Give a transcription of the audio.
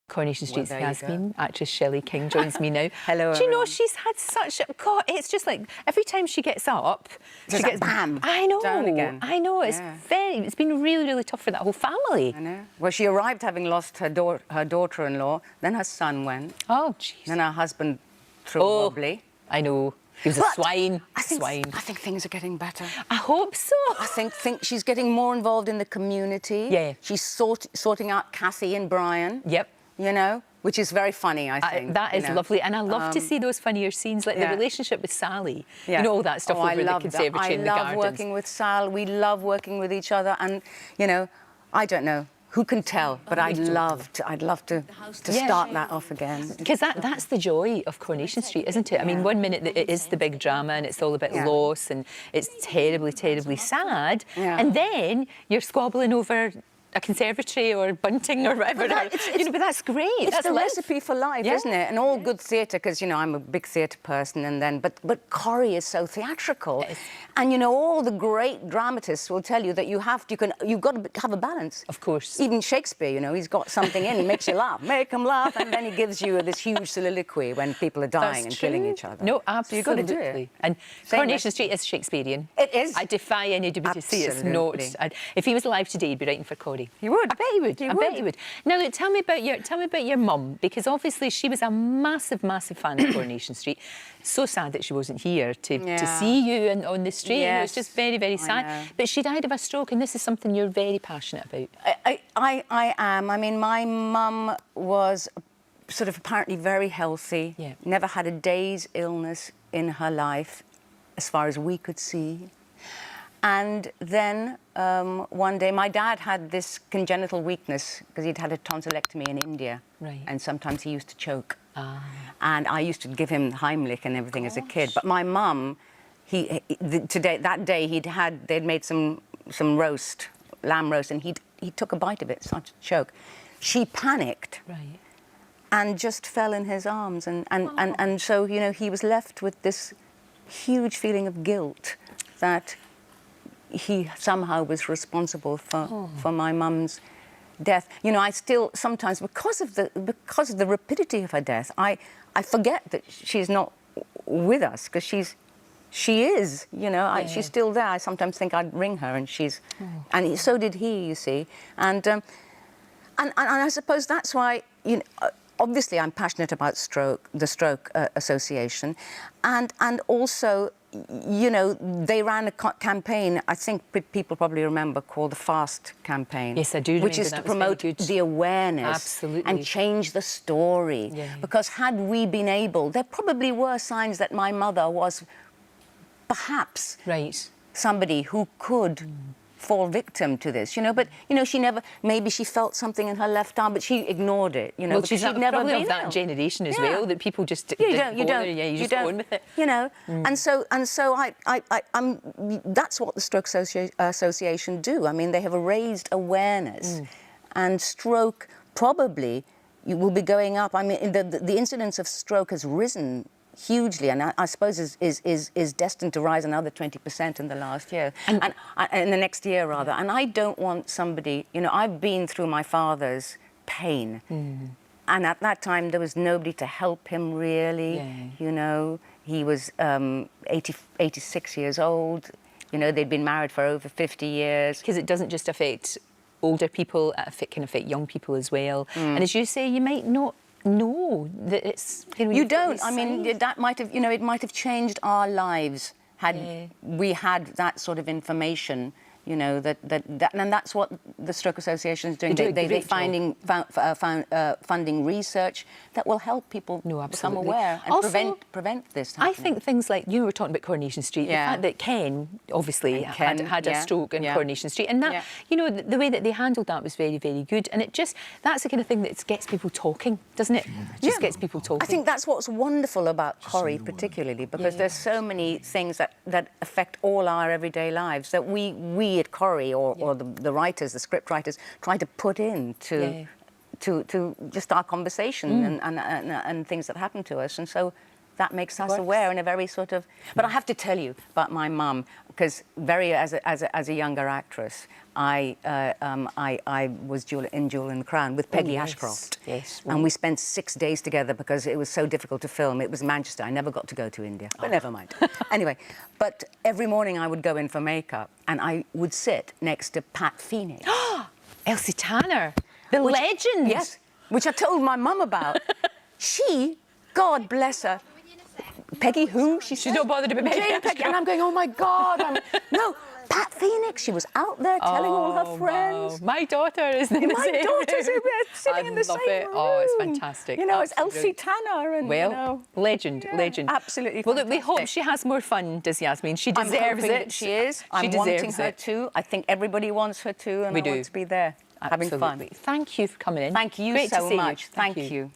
Coronation Street's Well, there you Yasmeen, actress Shelley King, joins me now. Hello, Do you know everyone. she's had such a... God, it's just like every time she gets up... Just she gets... bam, I know, down again. I know. It's Yeah. it's been really, really tough for that whole family. I know. Well, she arrived having lost her daughter-in-law, then her son went, Oh, jeez. then her husband threw a wobbly. I know. He was a But swine. I think things are getting better. I hope so. I think she's getting more involved in the community. Yeah. She's sorting out Kathy and Brian. Yep. You know, which is very funny, I think. That is you know. lovely, and I love to see those funnier scenes, like the relationship with Sally. Yeah. You know, all that stuff over in the conservatory and the gardens. I love working with Sal. We love working with each other, and you know, I don't know who can tell, but I'd love to start that off again. Because that's the joy of Coronation Street, isn't it? I mean, one minute it is the big drama and it's all about loss and it's terribly, terribly sad, and then you're squabbling over a conservatory or bunting or whatever. But that's great. It's that's the recipe for life, isn't it? And all good theatre, because you know I'm a big theatre person, and then but Corrie is so theatrical, and you know all the great dramatists will tell you that you've got to have a balance. Of course. Even Shakespeare, you know, he's got something in. He makes you laugh, make him laugh, and then he gives you this huge soliloquy when people are dying and killing each other. No, absolutely. So you've got to do it. And Coronation Street is Shakespearean. It is. I defy anybody to say it's not. If he was alive today, he'd be writing for Corrie. He would. I bet he would. I bet he would. Now, look, tell me about your mum, because obviously she was a massive, massive fan of Coronation Street. So sad that she wasn't here to see you on the street. Yes. It was just very, very sad. But she died of a stroke, and this is something you're very passionate about. I am. I mean, my mum was sort of apparently very healthy. Yeah. Never had a day's illness in her life, as far as we could see. And then one day, my dad had this congenital weakness because he'd had a tonsillectomy in India. Right. And sometimes he used to choke. Ah. And I used to give him Heimlich and everything as a kid. But my mum, that day they'd made some roast, lamb roast, and he took a bite of it, started to choke. She panicked. Right. And just fell in his arms. And so, you know, he was left with this huge feeling of guilt that he somehow was responsible for my mum's death. You know, I still sometimes, because of the rapidity of her death, I forget that she's not with us, because she is, you know, she's still there. I sometimes think I'd ring her, and and so did he, you see. And I suppose that's why, you know, obviously I'm passionate about the Stroke Association, and also, you know, they ran a campaign, I think people probably remember, called the FAST campaign. Yes, I do. Which is to promote the awareness and change the story. Yeah. Because had we been able, there probably were signs that my mother was perhaps somebody who could fall victim to this, you know, but, you know, she never, maybe she felt something in her left arm, but she ignored it, you know, well, because she's she'd never probably been of that generation as well, that people just you just go on with it, you know. And so I'm that's what the Stroke Association do. I mean, they have raised awareness, and stroke probably will be going up. I mean, the incidence of stroke has risen hugely, and I suppose is destined to rise another 20% in the last year, and in the next year rather. And I don't want somebody, you know, I've been through my father's pain, and at that time there was nobody to help him really. You know, he was 86 years old. You know, they'd been married for over 50 years. Because it doesn't just affect older people; it can affect young people as well. And as you say, you might not know that it's... You don't. I mean, that might have, you know, it might have changed our lives had we had that sort of information, you know, and that's what the Stroke Association is doing. They're funding research that will help people become aware and also prevent this happening. I think things like, you were talking about Coronation Street, the fact that Ken obviously had a stroke in Coronation Street, and that, you know, the way that they handled that was very, very good, and that's the kind of thing that gets people talking, doesn't it? It just gets people talking. I think that's what's wonderful about Corrie particularly, because there's so many things that affect all our everyday lives that we at Corrie or the writers, the script writers, try to put into to just our conversation and things that happen to us. And so that makes us aware in a very sort of... But I have to tell you about my mum, because as a younger actress, I was in Jewel in the Crown with Peggy Ashcroft. Yes. And we spent 6 days together because it was so difficult to film. It was Manchester. I never got to go to India, but never mind. Anyway, but every morning I would go in for makeup and I would sit next to Pat Phoenix. Elsie Tanner, the legend. Yes, which I told my mum about. She, God bless her, Peggy who? She's not bothered about Peggy. And I'm going, oh my God. No, Pat Phoenix, she was out there telling all her friends. Wow. My daughter is in the My same daughter's room. sitting in the same room. Oh, it's fantastic. You know, it's Absolutely. Elsie Tanner. And, well, you know, legend. Absolutely Well, look, fantastic. we hope she has more fun, does Yasmeen? She deserves I'm hoping it. that she is. I'm She wanting deserves her it. too. I think everybody wants her too, and We I do. want to be there, having fun. Absolutely. Thank you for coming in. Thank you Great to so see much. You. Thank you.